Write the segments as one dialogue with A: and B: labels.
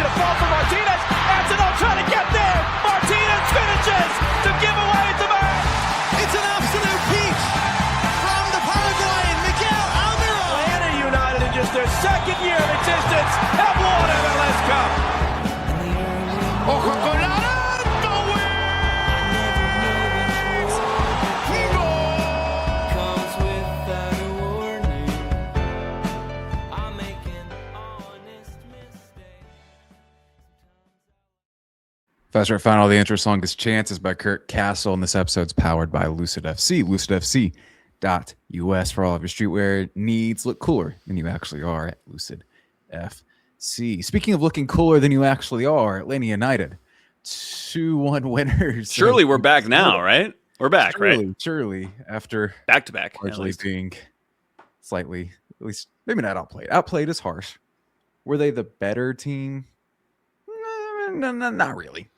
A: going to fall for Martinez. Antonov trying to get there. Martinez finishes to give away the match.
B: It's an absolute peach from the Paraguayan Miguel Almiron.
A: Atlanta United, in just their second year of existence, have won MLS Cup.
B: Ojo con la Alto wins!
C: Comes without a warning. I'm making honest mistakes.
D: Fast Start Final, the intro song is Chances by Kurt Castle, and this episode's powered by Lucid FC. LucidFC.us for all of your streetwear needs. Look cooler than you actually are at Lucid FC. Speaking of looking cooler than you actually are, Atlanta United, 2-1 winners.
E: Surely we're back now, right? We're back, right?
D: Surely, after
E: Back-to-back.
D: largely being slightly, at least, maybe not outplayed. Outplayed is harsh. Were they the better team? No, not really.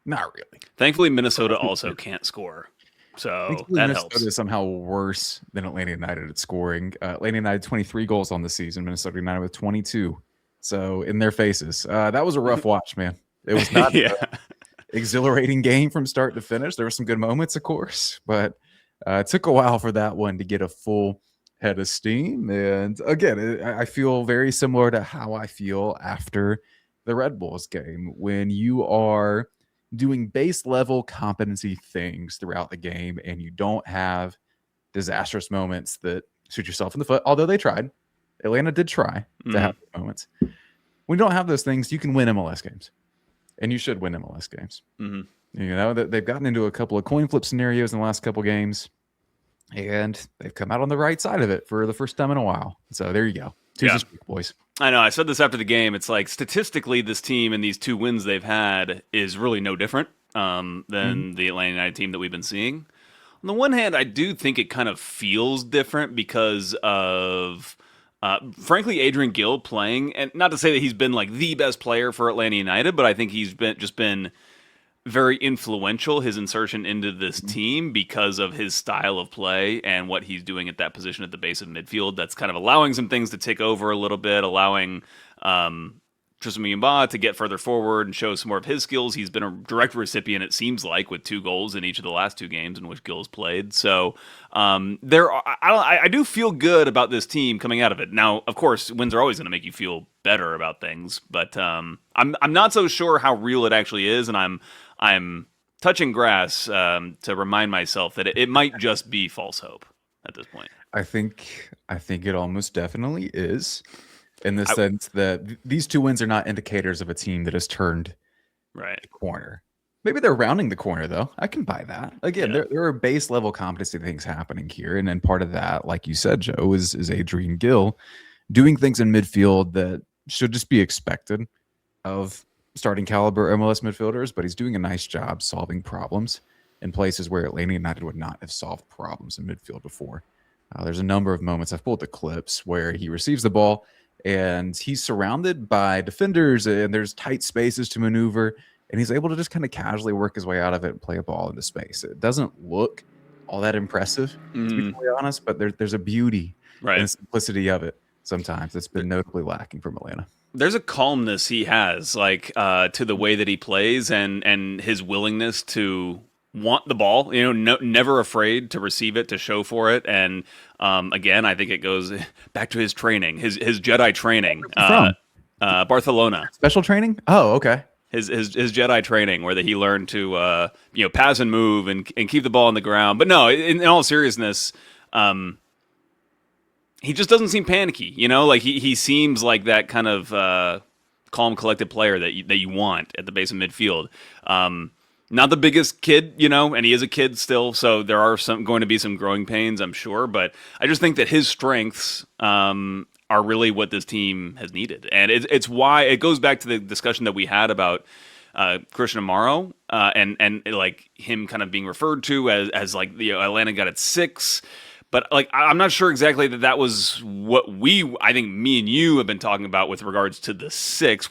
D: Not really.
E: Thankfully, Minnesota also can't score. So
D: Thankfully,
E: that
D: Minnesota
E: helps.
D: is somehow worse than Atlanta United at scoring. Atlanta United 23 goals on the season. Minnesota United with 22. So in their faces, that was a rough watch, man. It was not
E: Yeah.
D: an exhilarating game from start to finish. There were some good moments, of course, but it took a while for that one to get a full head of steam. And again, I feel very similar to how I feel after the Red Bulls game, when you are doing base level competency things throughout the game and you don't have disastrous moments that shoot yourself in the foot, although they tried. Atlanta did try to have those moments. When you don't have those things, you can win MLS games, and you should win MLS games. You know, that they've gotten into a couple of coin flip scenarios in the last couple of games, and they've come out on the right side of it for the first time in a while. So there you go. Two's a streak, boys.
E: I know. I said this after the game. It's like statistically, this team and these two wins they've had is really no different than the Atlanta United team that we've been seeing. On the one hand, I do think it kind of feels different because of, frankly, Adrian Gill playing. And not to say that he's been like the best player for Atlanta United, but I think he's been very influential, his insertion into this team, because of his style of play and what he's doing at that position at the base of midfield. That's kind of allowing some things to tick over a little bit, allowing Tristan Muyumba to get further forward and show some more of his skills. He's been a direct recipient, it seems like, with 2 goals in each of the last 2 games in which Gill's played. So I do feel good about this team coming out of it. Now, of course, wins are always going to make you feel better about things, but I'm not so sure how real it actually is, and I'm touching grass to remind myself that it might just be false hope at this point.
D: I think it almost definitely is, in the sense that these 2 wins are not indicators of a team that has turned the corner. Maybe they're rounding the corner, though. I can buy that. Again, there are base level competency things happening here, and then part of that, like you said, Joe, is Adrian Gill doing things in midfield that should just be expected of starting caliber MLS midfielders, but he's doing a nice job solving problems in places where Atlanta United would not have solved problems in midfield before. There's a number of moments, I've pulled the clips, where he receives the ball and he's surrounded by defenders and there's tight spaces to maneuver, and he's able to just kind of casually work his way out of it and play a ball into space. It doesn't look all that impressive, to be totally honest, but there's a beauty and simplicity of it sometimes that's been notably lacking from Atlanta.
E: There's a calmness he has, like to the way that he plays and his willingness to want the ball. You know, never afraid to receive it, to show for it. And again, I think it goes back to his training, his Jedi training. Barcelona.
D: Special training? Oh, okay.
E: His Jedi training, where that he learned to pass and move and keep the ball on the ground. But no, in all seriousness, he just doesn't seem panicky, you know? Like, he seems like that kind of calm, collected player that you want at the base of midfield. Not the biggest kid, you know, and he is a kid still, so there are going to be some growing pains, I'm sure. But I just think that his strengths are really what this team has needed. And it's why it goes back to the discussion that we had about Christian Amaro and like him kind of being referred to as like, you know, Atlanta got its 6. But like, I'm not sure exactly that was what I think me and you have been talking about with regards to the 6.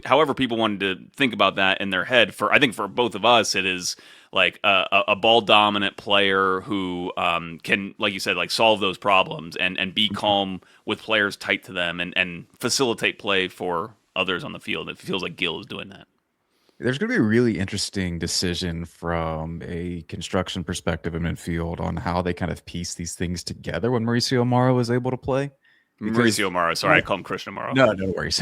E: However people wanted to think about that in their head. I think for both of us, it is like a ball dominant player who can, like you said, like solve those problems and be calm with players tight to them and facilitate play for others on the field. It feels like Gill is doing that.
D: There's going to be a really interesting decision from a construction perspective in midfield on how they kind of piece these things together when Mauricio Amaro was able to play.
E: Mauricio Amaro. Sorry, I call him Christian Amaro.
D: No worries.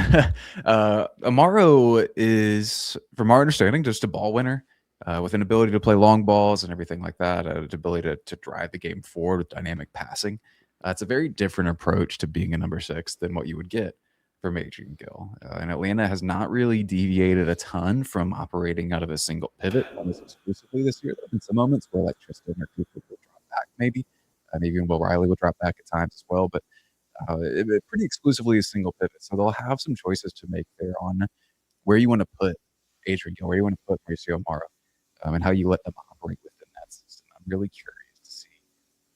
D: Amaro is, from our understanding, just a ball winner with an ability to play long balls and everything like that, an ability to drive the game forward with dynamic passing. It's a very different approach to being a number 6 than what you would get from Adrian Gill. And Atlanta has not really deviated a ton from operating out of a single pivot almost exclusively this year. There have been some moments where like Tristan or Cooper will drop back maybe. Maybe even Will Riley will drop back at times as well. But pretty exclusively a single pivot. So they'll have some choices to make there on where you want to put Adrian Gill, where you want to put Mauricio Amaro, and how you let them operate within that system. I'm really curious to see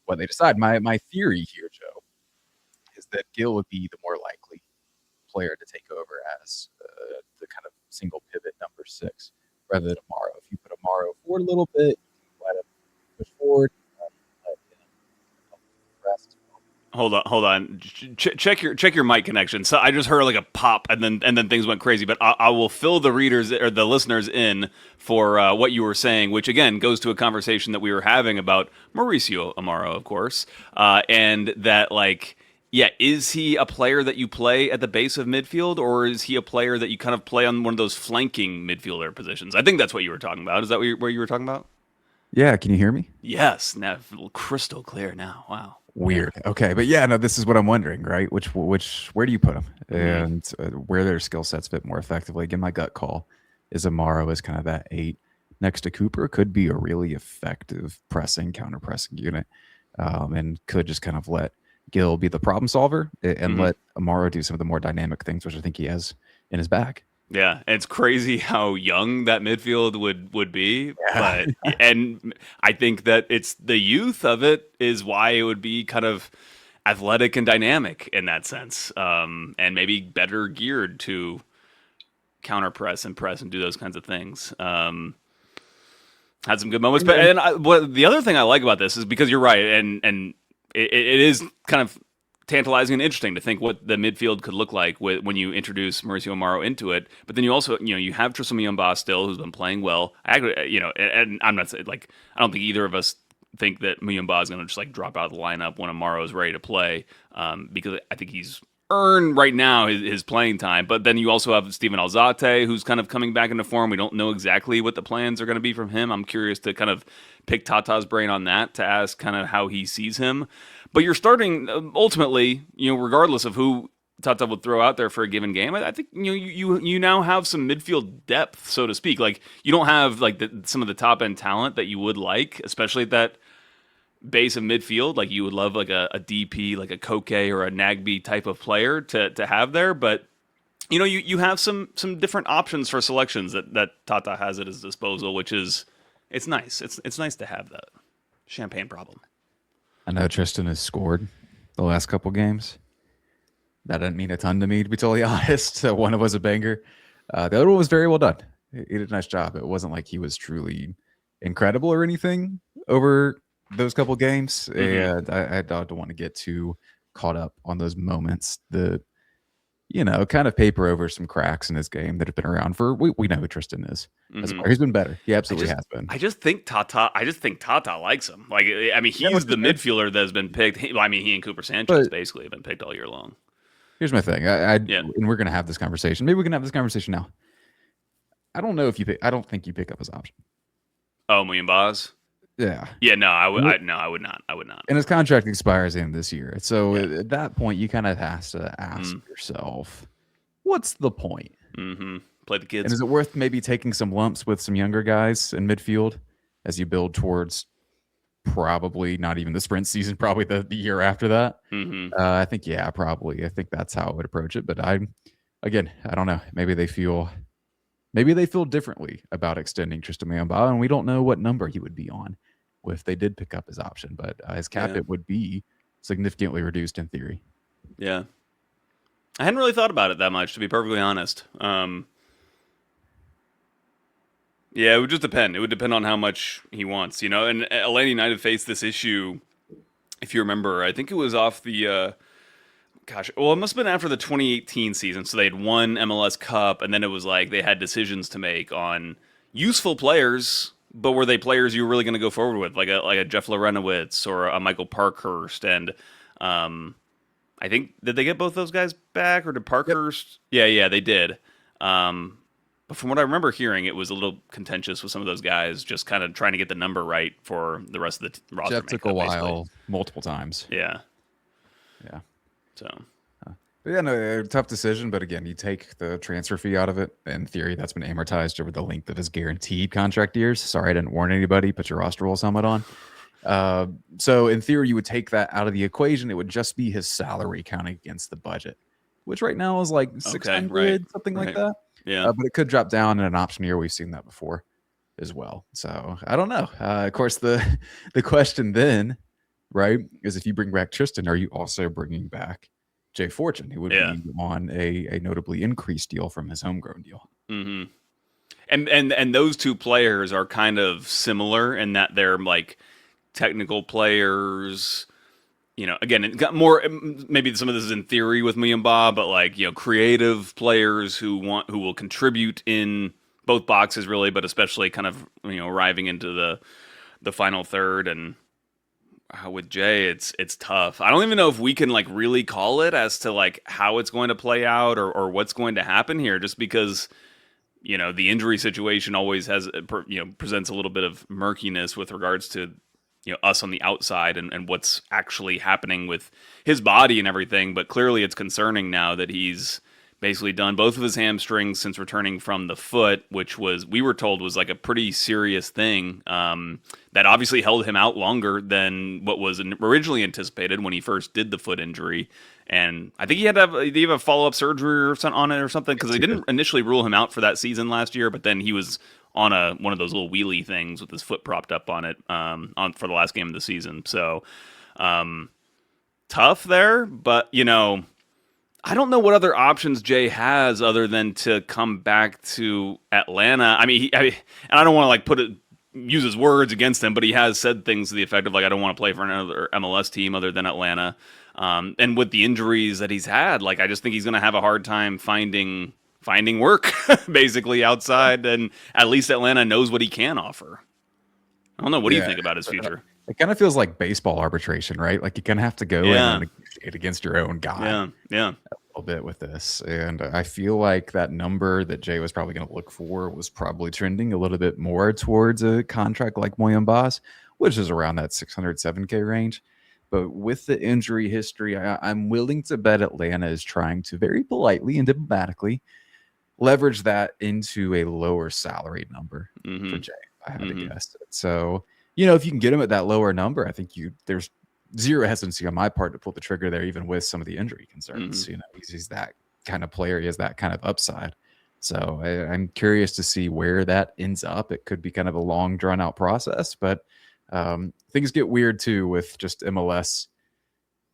D: what they decide. My theory here, Joe, is that Gill would be the more likely player to take over as the kind of single pivot number 6 rather than Amaro. If you put Amaro forward a little bit, you can let him push forward, let him rest.
E: Hold on. Check your mic connection. So I just heard like a pop, and then things went crazy. But I will fill the readers or the listeners in for what you were saying, which again goes to a conversation that we were having about Mauricio Amaro, of course, and that like. Yeah, is he a player that you play at the base of midfield, or is he a player that you kind of play on one of those flanking midfielder positions? I think that's what you were talking about. Is that where you were talking about?
D: Yeah, can you hear me?
E: Yes, now crystal clear now. Wow.
D: Weird. Okay, but yeah, no, this is what I'm wondering, right? Which where do you put them, and where their skill sets fit more effectively? Again, my gut call is Amaro is kind of that 8 next to Cooper. Could be a really effective counter pressing unit, and could just kind of let Gill be the problem solver and let Amaro do some of the more dynamic things, which I think he has in his bag.
E: Yeah, and it's crazy how young that midfield would be,
D: Yeah.
E: but and I think that it's the youth of it is why it would be kind of athletic and dynamic in that sense, and maybe better geared to counter press and do those kinds of things. Had some good moments, but what the other thing I like about this is because you're right, and it is kind of tantalizing and interesting to think what the midfield could look like when you introduce Mauricio Amaro into it. But then you also, you have Tristan Muyumba still, who's been playing well. And I'm not saying like I don't think either of us think that Muyumba is going to just like drop out of the lineup when Amaro is ready to play, because I think he's earned right now his playing time. But then you also have Steven Alzate, who's kind of coming back into form. We don't know exactly what the plans are going to be from him. I'm curious to kind of pick Tata's brain on that, to ask kind of how he sees him. But you're starting ultimately, regardless of who Tata would throw out there for a given game, I think you now have some midfield depth, so to speak. Like you don't have like some of the top end talent that you would like, especially at that base of midfield. Like you would love like a DP, like a Koke or a Nagby type of player to have there. But you have some different options for selections that Tata has at his disposal, which is it's nice. It's nice to have that champagne problem.
D: I know Tristan has scored the last couple games. That didn't mean a ton to me, to be totally honest. One was a banger. The other one was very well done. He did a nice job. It wasn't like he was truly incredible or anything over those couple games. And I don't want to get too caught up on those moments that, kind of paper over some cracks in his game that have been around for, we know who Tristan is. He's been better. He absolutely has been.
E: I just think Tata likes him. Like, I mean, he's the midfielder that has been picked. He and Cooper Sanchez basically have been picked all year long.
D: Here's my thing. And we're going to have this conversation. Maybe we can have this conversation now. I don't know if I don't think you pick up his option.
E: Oh, Muyumba's?
D: Yeah.
E: Yeah, no, I would not.
D: And his contract expires in this year. So at that point, you kind of have to ask yourself, what's the point?
E: Play the kids.
D: And is it worth maybe taking some lumps with some younger guys in midfield as you build towards probably not even the sprint season, probably the year after that? I think, probably. I think that's how I would approach it. But I don't know. Maybe they feel differently about extending Tristan Muyumba, and we don't know what number he would be on if they did pick up his option. But his cap it would be significantly reduced in theory.
E: Yeah. I hadn't really thought about it that much, to be perfectly honest. Yeah, it would just depend. It would depend on how much he wants, And Atlanta United faced this issue, if you remember. I think it was off the Gosh, well, it must have been after the 2018 season. So they had won MLS Cup, and then it was like they had decisions to make on useful players, but were they players you were really going to go forward with, like a Jeff Lorenowitz or a Michael Parkhurst? And I think, did they get both those guys back, or did Parkhurst? Yep. Yeah, they did. But from what I remember hearing, it was a little contentious with some of those guys, just kind of trying to get the number right for the rest of the roster.
D: Jeff took a while, multiple times.
E: Yeah. So,
D: but yeah, no, tough decision. But again, you take the transfer fee out of it. In theory, that's been amortized over the length of his guaranteed contract years. Sorry, I didn't warn anybody. Put your roster rules helmet on. So in theory, you would take that out of the equation. It would just be his salary counting against the budget, which right now is like 600, something like that.
E: Yeah,
D: but it could drop down in an option year. We've seen that before as well. So I don't know. Of course, the question then, right, is if you bring back Tristan, are you also bringing back Jay Fortune, who would be on a notably increased deal from his homegrown deal?
E: Mm-hmm. And those two players are kind of similar in that they're like technical players. You know, again, it got more. Maybe some of this is in theory with me and Bob, but like, you know, creative players who will contribute in both boxes, really, but especially kind of, you know, arriving into the final third. And with Jay, it's tough. I don't even know if we can like really call it as to like how it's going to play out or what's going to happen here, just because, you know, the injury situation always has, you know, presents a little bit of murkiness with regards to, you know, us on the outside and what's actually happening with his body and everything. But clearly it's concerning now that he's basically done both of his hamstrings since returning from the foot, which was, we were told, was like a pretty serious thing that obviously held him out longer than what was originally anticipated when he first did the foot injury. And I think he had to have a follow-up surgery or something on it or something, because they didn't initially rule him out for that season last year, but then he was on one of those little wheelie things with his foot propped up on it for the last game of the season. So tough there, but, you know, I don't know what other options Jay has other than to come back to Atlanta. I mean, and I don't want to like use his words against him, but he has said things to the effect of like, I don't want to play for another MLS team other than Atlanta. And with the injuries that he's had, like, I just think he's going to have a hard time finding work basically outside, and at least Atlanta knows what he can offer. I don't know. What do you think about his future?
D: It kind of feels like baseball arbitration, right? Like you kind of have to go in and negotiate against your own guy.
E: Yeah.
D: A little bit with this. And I feel like that number that Jay was probably going to look for was probably trending a little bit more towards a contract like Moyambas, which is around that 607K range. But with the injury history, I'm willing to bet Atlanta is trying to very politely and diplomatically leverage that into a lower salary number for Jay, if I had to guess. So, you know, if you can get him at that lower number, I think there's zero hesitancy on my part to pull the trigger there, even with some of the injury concerns. You know, he's that kind of player. He has that kind of upside. So I'm curious to see where that ends up. It could be kind of a long, drawn out process, but things get weird too with just MLS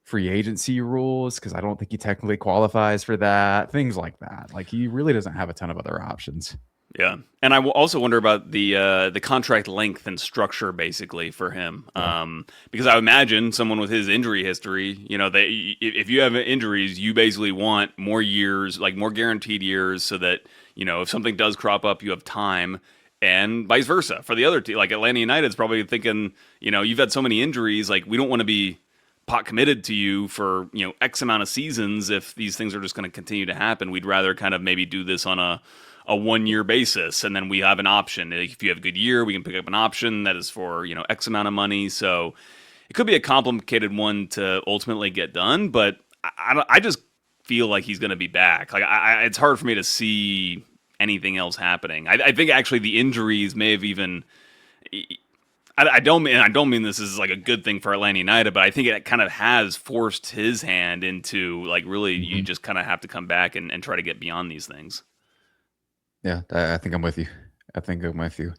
D: free agency rules, because I don't think he technically qualifies for that. Things like that. Like, he really doesn't have a ton of other options.
E: Yeah, and I also wonder about the contract length and structure basically for him, because I imagine someone with his injury history, you know, if you have injuries, you basically want more years, like more guaranteed years, so that, you know, if something does crop up, you have time, and vice versa for the other team. Like Atlanta United's probably thinking, you know, you've had so many injuries, like we don't want to be pot committed to you for, you know, X amount of seasons if these things are just going to continue to happen. We'd rather kind of maybe do this on a 1-year basis, and then we have an option. If you have a good year, we can pick up an option that is for, you know, X amount of money. So it could be a complicated one to ultimately get done, but I just feel like he's going to be back. Like it's hard for me to see anything else happening. I think actually the injuries may have even. I don't mean this is like a good thing for Atlanta United, but I think it kind of has forced his hand into like really you just kind of have to come back and try to get beyond these things.
D: Yeah, I think I'm with you.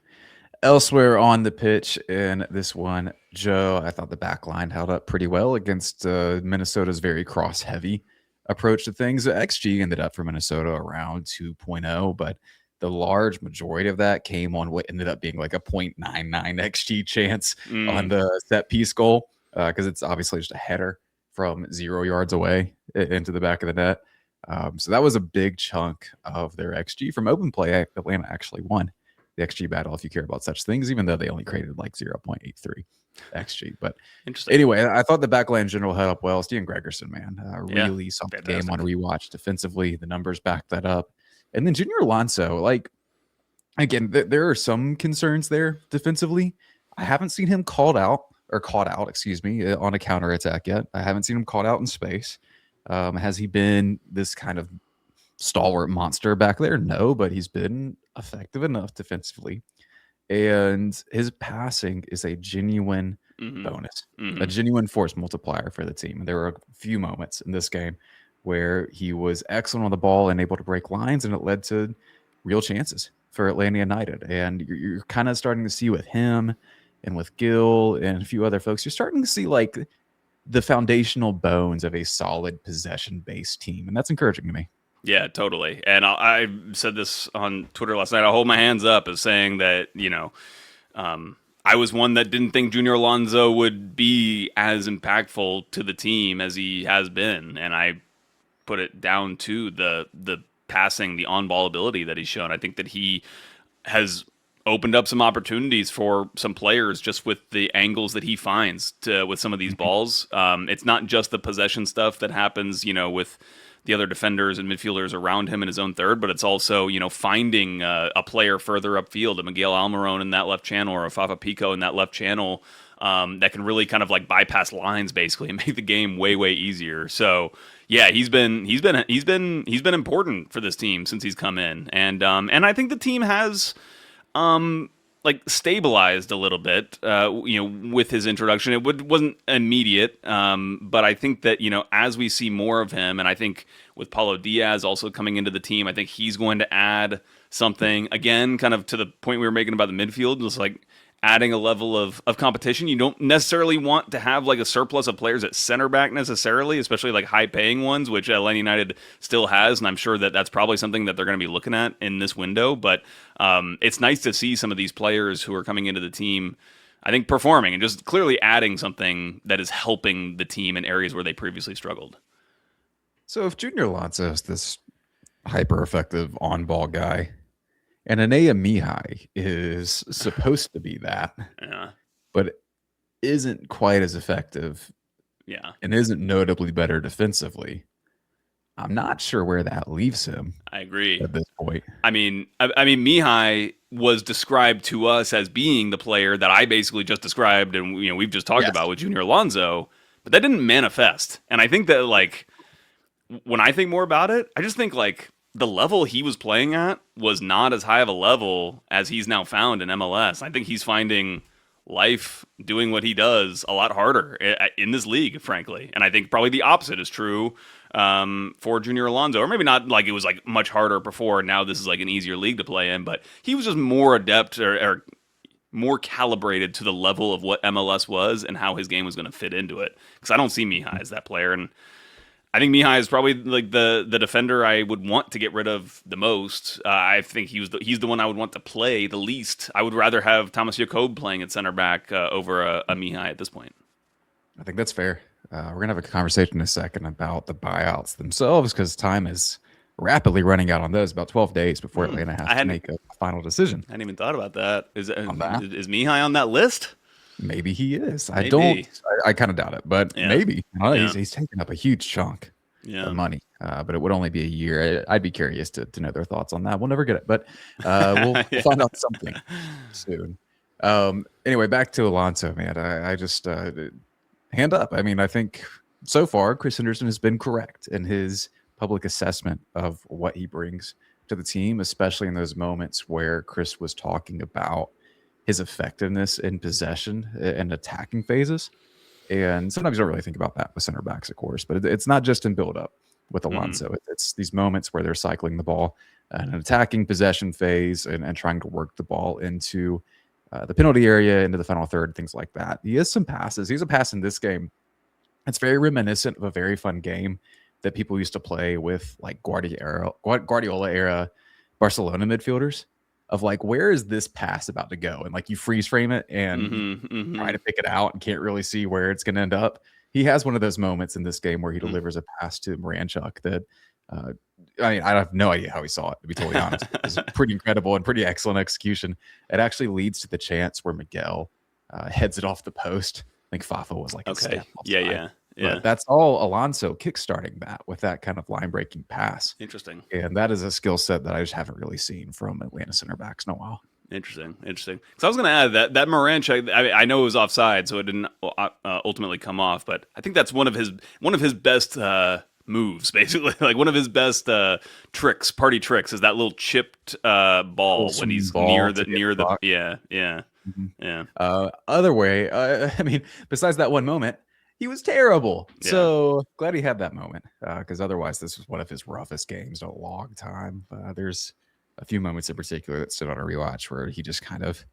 D: Elsewhere on the pitch in this one, Joe, I thought the back line held up pretty well against Minnesota's very cross-heavy approach to things. The XG ended up for Minnesota around 2.0, but the large majority of that came on what ended up being like a 0.99 XG chance on the set piece goal, because it's obviously just a header from 0 yards away into the back of the net. So that was a big chunk of their XG from open play. Atlanta actually won the XG battle, if you care about such things, even though they only created like 0.83 XG. But anyway, I thought the backline in general held up well. Steven Gregerson, man, really solid game on rewatch defensively. The numbers back that up. And then Junior Alonso, like, again, there are some concerns there defensively. I haven't seen him caught out, excuse me, on a counterattack yet. I haven't seen him caught out in space. Has he been this kind of stalwart monster back there? No, but he's been effective enough defensively. And his passing is a genuine bonus, a genuine force multiplier for the team. There were a few moments in this game where he was excellent on the ball and able to break lines, and it led to real chances for Atlanta United. And you're kind of starting to see with him and with Gill and a few other folks, you're starting to see like the foundational bones of a solid possession-based team. And that's encouraging to me.
E: Yeah, totally. And I said this on Twitter last night. I hold my hands up as saying that, I was one that didn't think Junior Alonso would be as impactful to the team as he has been. And I put it down to the passing, the on-ball ability that he's shown. I think that he has opened up some opportunities for some players just with the angles that he finds with some of these balls. It's not just the possession stuff that happens, with the other defenders and midfielders around him in his own third, but it's also, finding a player further upfield, a Miguel Almiron in that left channel or a Fafa Pico in that left channel that can really kind of like bypass lines basically and make the game way, way easier. So yeah, he's been important for this team since he's come in, and I think the team has stabilized a little bit, with his introduction. It wasn't immediate, but I think that, as we see more of him, and I think with Paulo Diaz also coming into the team, I think he's going to add something, again, kind of to the point we were making about the midfield, just like adding a level of competition. You don't necessarily want to have like a surplus of players at center back necessarily, especially like high paying ones, which Atlanta United still has. And I'm sure that that's probably something that they're going to be looking at in this window. But it's nice to see some of these players who are coming into the team, I think, performing and just clearly adding something that is helping the team in areas where they previously struggled.
D: So if Junior Alonso is this hyper effective on ball guy, and Anaya Mihai is supposed to be that, but isn't quite as effective, and isn't notably better defensively, I'm not sure where that leaves him.
E: I agree
D: at this point.
E: I mean, Mihai was described to us as being the player that I basically just described, and we've just talked about with Junior Alonso, but that didn't manifest. And I think that when I think more about it, I just think the level he was playing at was not as high of a level as he's now found in MLS. I think he's finding life doing what he does a lot harder in this league, frankly. And I think probably the opposite is true for Junior Alonso. Or maybe not it was much harder before. Now this is an easier league to play in. But he was just more adept or more calibrated to the level of what MLS was and how his game was going to fit into it. Because I don't see Mihai as that player. And I think Mihai is probably the defender I would want to get rid of the most. I think he's the one I would want to play the least. I would rather have Thomas Jakob playing at center back over a Mihai at this point.
D: I think that's fair. We're going to have a conversation in a second about the buyouts themselves because time is rapidly running out on those. About 12 days before Atlanta has to make a final decision.
E: I hadn't even thought about that. Is Mihai on that list?
D: Maybe he is. I kind of doubt it, but maybe. He's taking up a huge chunk of money, but it would only be a year. I'd be curious to know their thoughts on that. We'll never get it, but we'll find out something soon. Anyway, back to Alonso, man. I just hand up. I mean, I think so far Chris Henderson has been correct in his public assessment of what he brings to the team, especially in those moments where Chris was talking about his effectiveness in possession and attacking phases. And sometimes you don't really think about that with center backs, of course, but it's not just in build-up with Alonso. It's these moments where they're cycling the ball in an attacking possession phase and trying to work the ball into the penalty area, into the final third, things like that. He has some passes. He has a pass in this game. It's very reminiscent of a very fun game that people used to play with Guardiola era Barcelona midfielders. Of where is this pass about to go? And you freeze frame it and try to pick it out and can't really see where it's going to end up. he has one of those moments in this game where he delivers a pass to Moranchuk that, I mean, I have no idea how he saw it, to be totally honest. It was pretty incredible and pretty excellent execution. It actually leads to the chance where Miguel heads it off the post. I think Fafa was like, a step offside.
E: Yeah.
D: But that's all Alonso kickstarting that with that kind of line breaking pass.
E: Interesting.
D: And that is a skill set that I just haven't really seen from Atlanta center backs in a while.
E: Interesting. Because I was going to add that Moranchuk, I know it was offside, so it didn't ultimately come off. But I think that's one of his best moves, basically. Like one of his best party tricks, is that little chipped ball when he's near the yeah.
D: Other way, I mean, besides that one moment, he was terrible.
E: Yeah.
D: So glad he had that moment, because otherwise this was one of his roughest games in a long time. There's a few moments in particular that stood on a rewatch where he just kind of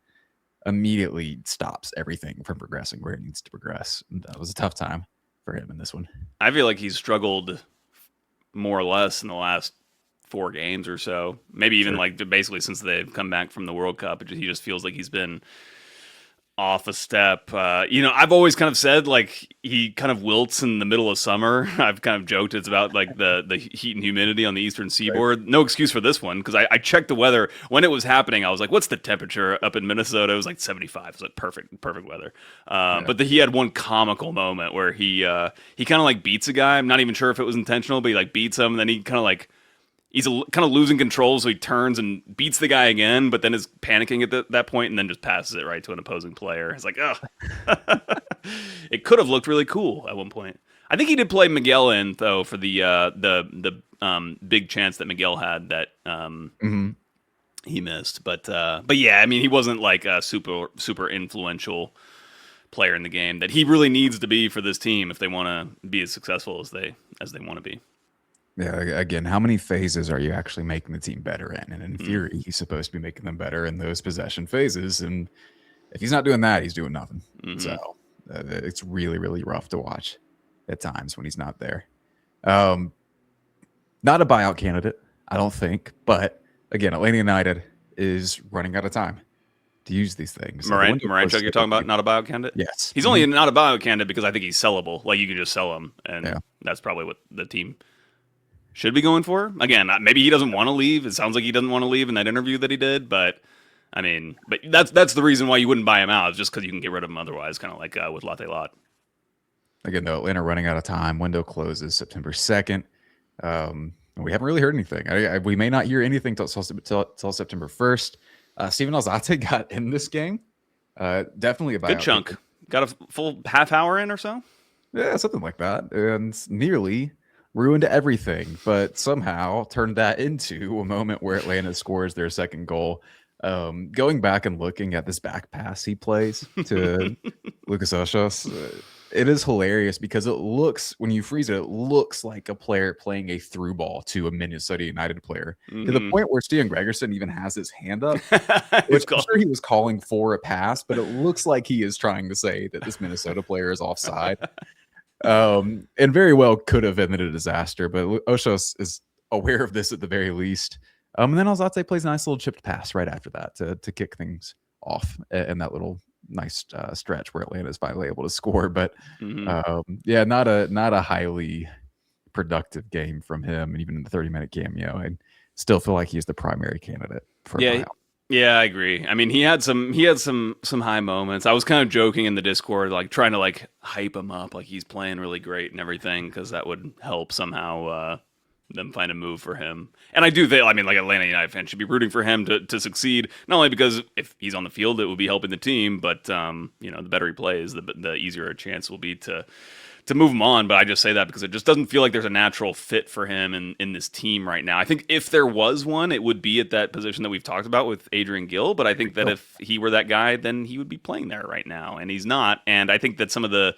D: immediately stops everything from progressing where it needs to progress. And that was a tough time for him in this one.
E: I feel like he's struggled more or less in the last 4 games or so. Maybe even like basically since they've come back from the World Cup. He just feels like he's been off a step. I've always kind of said like he kind of wilts in the middle of summer. I've kind of joked it's about like the heat and humidity on the eastern seaboard. Right. No excuse for this one, because I checked the weather when it was happening. I was like, what's the temperature up in Minnesota? It was like 75. It was like perfect weather. But he had one comical moment where he kind of like beats a guy. I'm not even sure if it was intentional, but he like beats him, and then he kind of like he's kind of losing control, so he turns and beats the guy again, but then is panicking at that point, and then just passes it right to an opposing player. It's like, oh, it could have looked really cool at one point. I think he did play Miguel in though for the big chance that Miguel had that he missed. But yeah, I mean, he wasn't like a super influential player in the game that he really needs to be for this team if they want to be as successful as they want to be.
D: Yeah, again, how many phases are you actually making the team better in? And in theory, he's supposed to be making them better in those possession phases. And if he's not doing that, he's doing nothing. So it's really, really rough to watch at times when he's not there. Not a buyout candidate, I don't think. But again, Atlanta United is running out of time to use these things.
E: Moranchuk, you're talking about not a buyout candidate?
D: Yes.
E: He's only not a buyout candidate because I think he's sellable. Like you can just sell him, and that's probably what the team should be going for. Again, maybe he doesn't want to leave. It sounds like he doesn't want to leave in that interview that he did, but I mean, that's the reason why you wouldn't buy him out, is just because you can get rid of him otherwise, kind of like with Latte Lot.
D: Again, though, Atlanta running out of time. Window closes September 2nd. We haven't really heard anything. We may not hear anything till September 1st. Steven Alzate got in this game. Definitely a buyout.
E: Good chunk. Got a full half hour in or so?
D: Yeah, something like that. And nearly ruined everything, but somehow turned that into a moment where Atlanta scores their second goal. Going back and looking at this back pass he plays to Lucas Oshos, it is hilarious because it looks, when you freeze it, it looks like a player playing a through ball to a Minnesota United player, to the point where Steven Gregerson even has his hand up, which I'm sure he was calling for a pass, but it looks like he is trying to say that this Minnesota player is offside. And very well could have ended a disaster, but Oshos is aware of this at the very least. And then Alzate plays a nice little chipped pass right after that to kick things off in that little nice stretch where Atlanta is finally able to score. But not a highly productive game from him. And even in the 30-minute cameo, I still feel like he's the primary candidate for a buyout.
E: Yeah, I agree. I mean, he had some high moments. I was kind of joking in the Discord, like trying to like hype him up, like he's playing really great and everything, because that would help somehow them find a move for him. And I do think, I mean, like Atlanta United fans should be rooting for him to succeed, not only because if he's on the field, it will be helping the team, but the better he plays, the easier a chance will be to move him on. But I just say that because it just doesn't feel like there's a natural fit for him in this team right now. I think if there was one, it would be at that position that we've talked about with Adrian Gill. But I think that if he were that guy, then he would be playing there right now, and he's not. And I think that some of the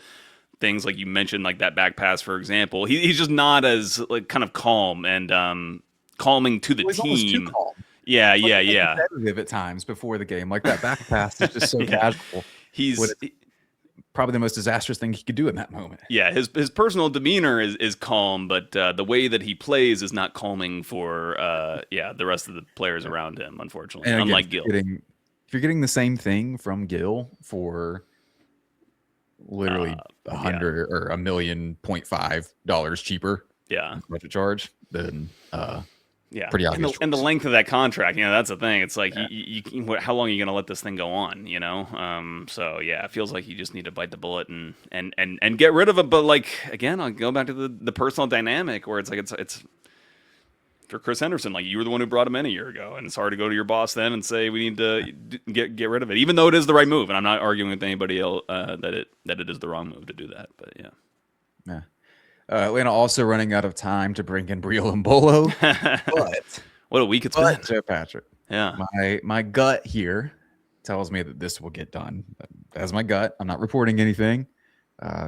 E: things like you mentioned, like that back pass, for example, he's just not as like kind of calm and calming to the team.
D: Too calm.
E: Yeah.
D: Competitive at times before the game, like that back pass is just so casual.
E: He's
D: probably the most disastrous thing he could do in that moment.
E: Yeah, his personal demeanor is calm, but the way that he plays is not calming for the rest of the players around him, unfortunately. And unlike Gill.
D: If you're getting the same thing from Gill for literally $100 or $1.5 million cheaper.
E: Yeah.
D: Budget charge, then
E: Yeah,
D: pretty obvious.
E: And the length of that contract, that's the thing. It's like, how long are you going to let this thing go on? So yeah, it feels like you just need to bite the bullet and get rid of it. But like again, I'll go back to the personal dynamic where it's like it's for Chris Henderson, like you were the one who brought him in a year ago, and it's hard to go to your boss then and say we need to get rid of it, even though it is the right move. And I'm not arguing with anybody else that it is the wrong move to do that. But yeah.
D: Atlanta also running out of time to bring in Breel Embolo. But
E: what a week it's been.
D: Joe Patrick.
E: Yeah.
D: My gut here tells me that this will get done. As my gut, I'm not reporting anything.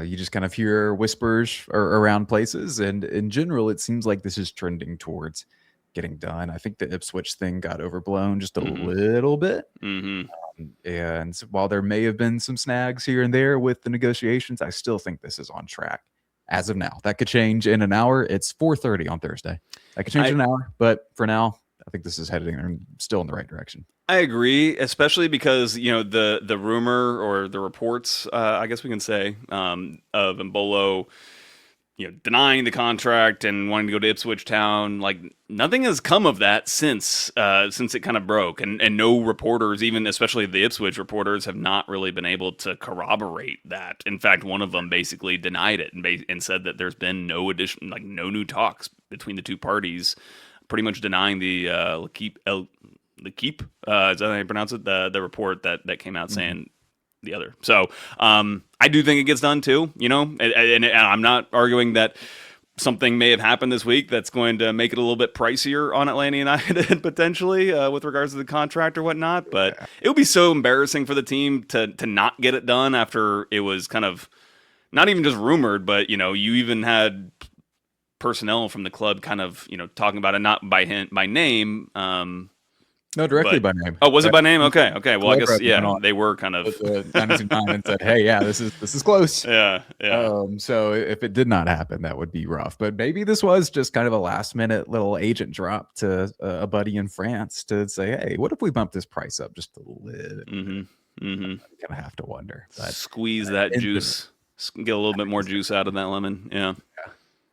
D: You just kind of hear whispers around places, and in general, it seems like this is trending towards getting done. I think the Ipswich thing got overblown just a little bit. And while there may have been some snags here and there with the negotiations, I still think this is on track. As of now, that could change in an hour. It's 4:30 on Thursday. That could change in an hour, but for now, I think this is heading still in the right direction.
E: I agree, especially because the rumor or the reports, I guess we can say, of Embolo, denying the contract and wanting to go to Ipswich Town. Like nothing has come of that since it kind of broke, and no reporters, even especially the Ipswich reporters, have not really been able to corroborate that. In fact, one of them basically denied it and said that there's been no new talks between the two parties, pretty much denying the L'Equipe, is that how you pronounce it? The report that came out saying the other. So I do think it gets done too, and I'm not arguing that something may have happened this week that's going to make it a little bit pricier on Atlanta United potentially with regards to the contract or whatnot. But it would be so embarrassing for the team to not get it done after it was kind of not even just rumored, but you even had personnel from the club kind of talking about it, not by name.
D: No, directly by name.
E: Oh, was it by name? Okay. Well, I guess they were kind of
D: and said, "Hey, yeah, this is close."
E: Yeah.
D: So if it did not happen, that would be rough. But maybe this was just kind of a last minute little agent drop to a buddy in France to say, "Hey, what if we bump this price up just a little?" You kind of have to wonder. But
E: squeeze that juice, get a little bit more juice out of that lemon. Yeah,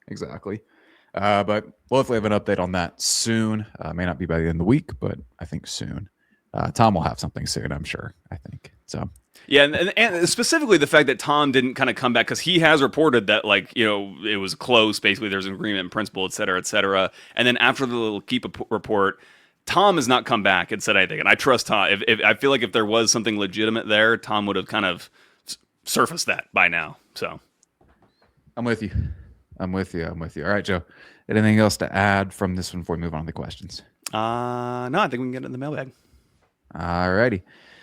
D: exactly. But we'll hopefully have an update on that soon. May not be by the end of the week, but I think soon. Tom will have something soon, I'm sure. I think so.
E: Yeah, and specifically the fact that Tom didn't kind of come back, because he has reported that it was close. Basically, there's an agreement in principle, et cetera, et cetera. And then after the little keep report, Tom has not come back and said anything. And I trust Tom. If I feel like if there was something legitimate there, Tom would have kind of surfaced that by now. So
D: I'm with you. All right, Joe. Anything else to add from this one before we move on to the questions?
E: No, I think we can get it in the mailbag.
D: All righty.